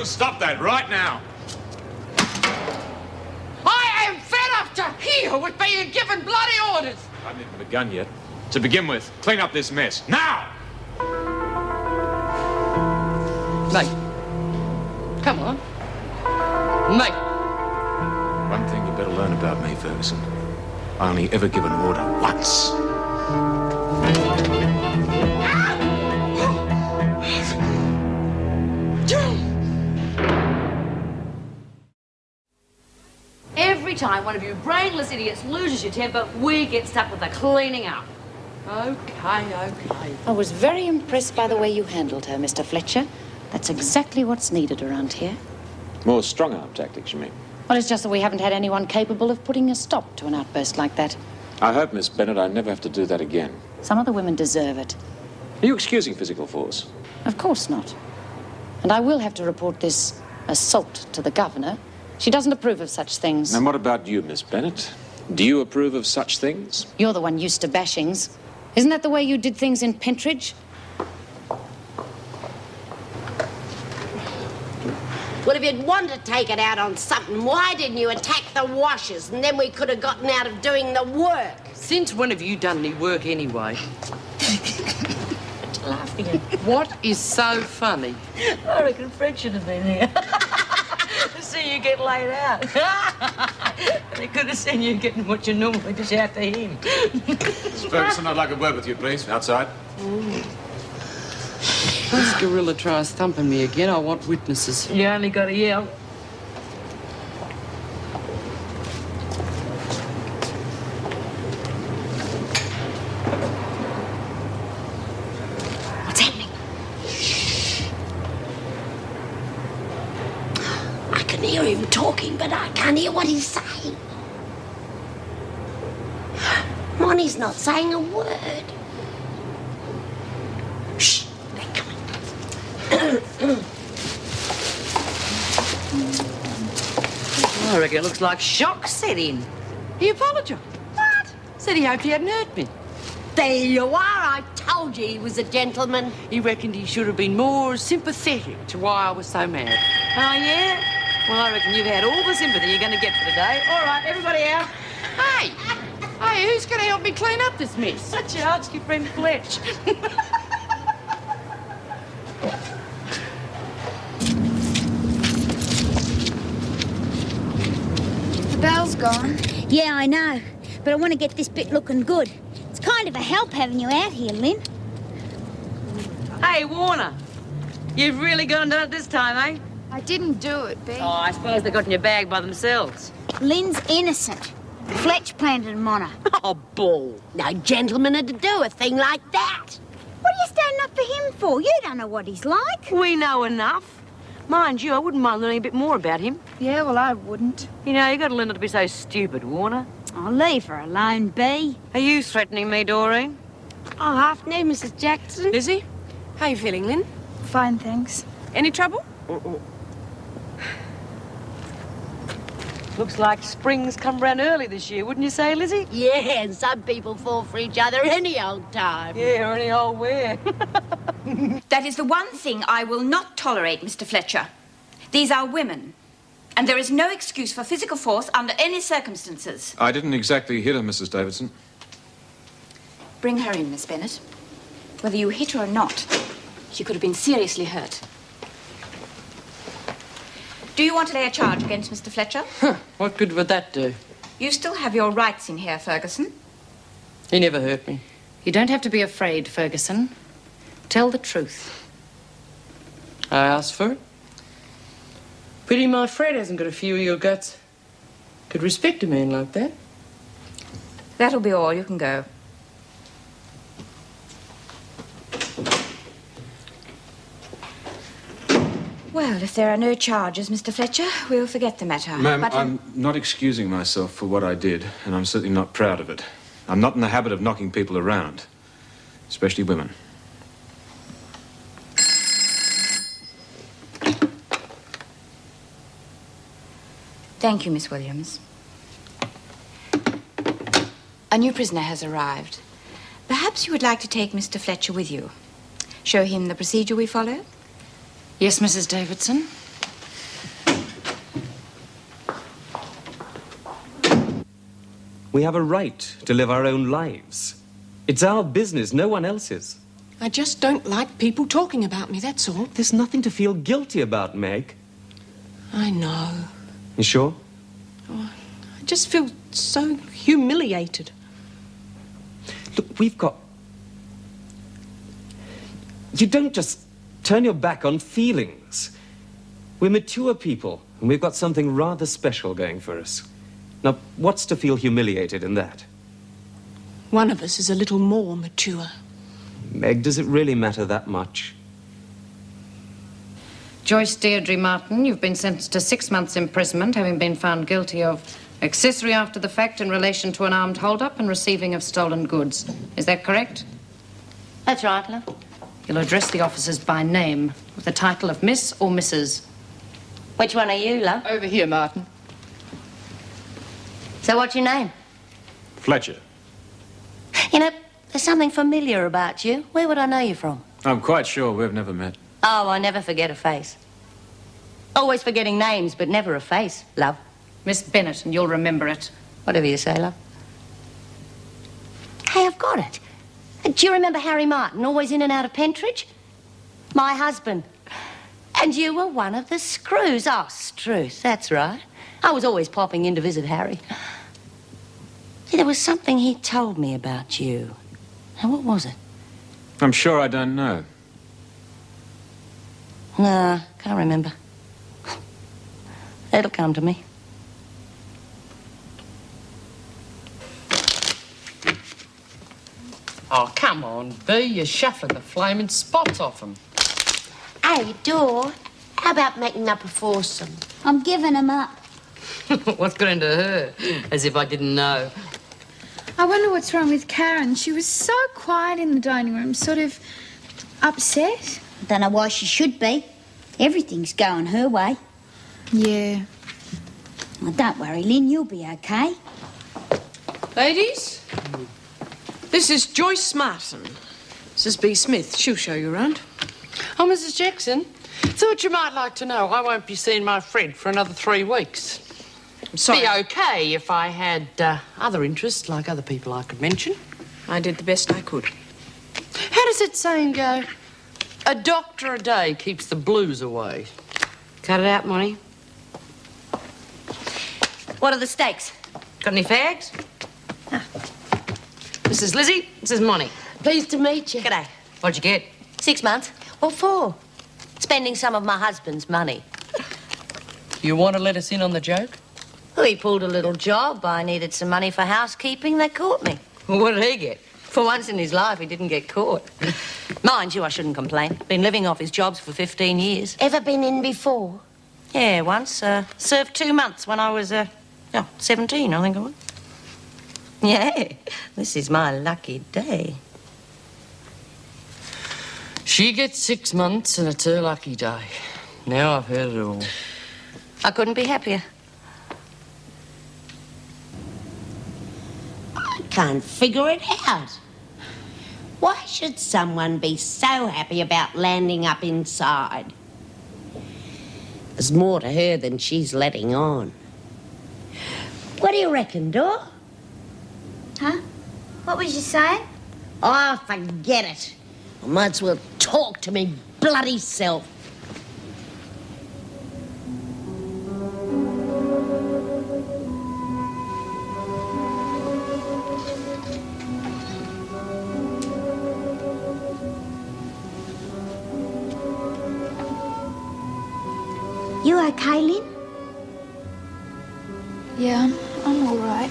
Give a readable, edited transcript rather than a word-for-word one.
to stop that right now. I am fed up to here with being given bloody orders. I haven't even begun yet. To begin with, clean up this mess. Now! Mate. Come on. Mate. One thing you better learn about me, Ferguson. I only ever give an order once. Every time one of you brainless idiots loses your temper, we get stuck with the cleaning up. Okay. I was very impressed by the way you handled her, Mr. Fletcher. That's exactly what's needed around here. More strong-arm tactics, you mean? Well, it's just that we haven't had anyone capable of putting a stop to an outburst like that. I hope, Miss Bennett, I never have to do that again. Some of the women deserve it. Are you excusing physical force? Of course not. And I will have to report this assault to the governor. She doesn't approve of such things. And what about you, Miss Bennett? Do you approve of such things? You're the one used to bashings. Isn't that the way you did things in Pentridge? Well, if you'd want to take it out on something, why didn't you attack the washers and then we could have gotten out of doing the work? Since when have you done any work anyway? Laughing at What is so funny? I reckon Fred should have been here. To see you get laid out. They could have seen you getting what you normally dish out to him. Miss Ferguson, I'd like a word with you, please. Outside. If this gorilla tries thumping me again, I want witnesses. You only got to yell. What's happening? I can hear him talking, but I can't hear what he's saying. Monty's not saying a word. Shh, they're coming. I reckon it looks like shock set in. He apologised. What? Said he hoped he hadn't hurt me. There you are. I told you he was a gentleman. He reckoned he should have been more sympathetic to why I was so mad. Oh, yeah? Well, I reckon you've had all the sympathy you're going to get for today. All right, everybody out. Hey! Hey, who's going to help me clean up this mess? Such your ask your friend Fletch. The bell's gone. Yeah, I know. But I want to get this bit looking good. It's kind of a help having you out here, Lynn. Hey, Warner. You've really gone and done it this time, eh? I didn't do it, Bea. Oh, I suppose they got in your bag by themselves. Lynn's innocent. Fletch planted him on her. Oh, bull. No gentleman would do a thing like that. What are you standing up for him for? You don't know what he's like. We know enough. Mind you, I wouldn't mind learning a bit more about him. Yeah, well, I wouldn't. You know, you got to learn not to be so stupid, Warner. I'll leave her alone, Bea. Are you threatening me, Doreen? Oh, afternoon, Mrs. Jackson. Lizzie, how you feeling, Lynn? Fine, thanks. Any trouble? Looks like spring's come round early this year, wouldn't you say, Lizzie? Yeah, and some people fall for each other any old time. Yeah, or any old where. That is the one thing I will not tolerate, Mr. Fletcher. These are women, and there is no excuse for physical force under any circumstances. I didn't exactly hit her, Mrs. Davidson. Bring her in, Miss Bennett. Whether you hit her or not, she could have been seriously hurt. Do you want to lay a charge against Mr. Fletcher? What good would that do? You still have your rights in here, Ferguson. He never hurt me. You don't have to be afraid, Ferguson. Tell the truth. I asked for it. Pity my Fred hasn't got a few of your guts. Could respect a man like that. That'll be all. You can go. Well, if there are no charges, Mr. Fletcher, we'll forget the matter. Ma'am, But I'm not excusing myself for what I did, and I'm certainly not proud of it. I'm not in the habit of knocking people around, especially women. Thank you, Miss Williams. A new prisoner has arrived. Perhaps you would like to take Mr. Fletcher with you. Show him the procedure we follow? Yes, Mrs. Davidson. We have a right to live our own lives. It's our business, no one else's. I just don't like people talking about me, that's all. There's nothing to feel guilty about, Meg. I know. You sure? Oh, I just feel so humiliated. Look, we've got... You don't just turn your back on feelings. We're mature people, and we've got something rather special going for us. Now, what's to feel humiliated in that? One of us is a little more mature. Meg, does it really matter that much? Joyce Deirdre Martin, you've been sentenced to 6 months' imprisonment, having been found guilty of accessory after the fact in relation to an armed hold-up and receiving of stolen goods. Is that correct? That's right, love. You'll address the officers by name, with the title of Miss or Mrs. Which one are you, love? Over here, Martin. So what's your name? Fletcher. You know, there's something familiar about you. Where would I know you from? I'm quite sure we've never met. Oh, I never forget a face. Always forgetting names, but never a face, love. Miss Bennett, and you'll remember it. Whatever you say, love. Hey, I've got it. Do you remember Harry Martin, always in and out of Pentridge? My husband. And you were one of the screws. Oh, Struth, that's right. I was always popping in to visit Harry. See, there was something he told me about you. Now, what was it? I'm sure I don't know. No, can't remember. It'll come to me. Oh, come on, B. You're shuffling the flaming spots off them. Hey, Dor, how about making up a foursome? I'm giving him up. What's got into her? As if I didn't know. I wonder what's wrong with Karen. She was so quiet in the dining room, sort of upset. I don't know why she should be. Everything's going her way. Yeah. Well, don't worry, Lynn, you'll be okay. Ladies, this is Joyce Martin. This is B. Smith. She'll show you around. Oh, Mrs. Jackson, thought you might like to know I won't be seeing my Fred for another 3 weeks. Sorry. Be okay if I had other interests like other people I could mention. I did the best I could. How does that saying go? A doctor a day keeps the blues away. Cut it out, Monty. What are the stakes? Got any fags? This is Lizzie. This is Monty. Pleased to meet you. G'day. What'd you get? 6 months. What for? Spending some of my husband's money. You want to let us in on the joke? Well, he pulled a little job. I needed some money for housekeeping. They caught me. Well, what did he get? For once in his life, he didn't get caught. Mind you, I shouldn't complain. Been living off his jobs for 15 years. Ever been in before? Yeah, once. Served 2 months when I was, 17, I think I was. Yeah, this is my lucky day. She gets 6 months and it's her lucky day. Now I've heard it all. I couldn't be happier. I can't figure it out. Why should someone be so happy about landing up inside? There's more to her than she's letting on. What do you reckon, Dor? Huh? What was you saying? Oh, forget it. I might as well talk to me bloody self. You okay, Lynn? Yeah, I'm all right.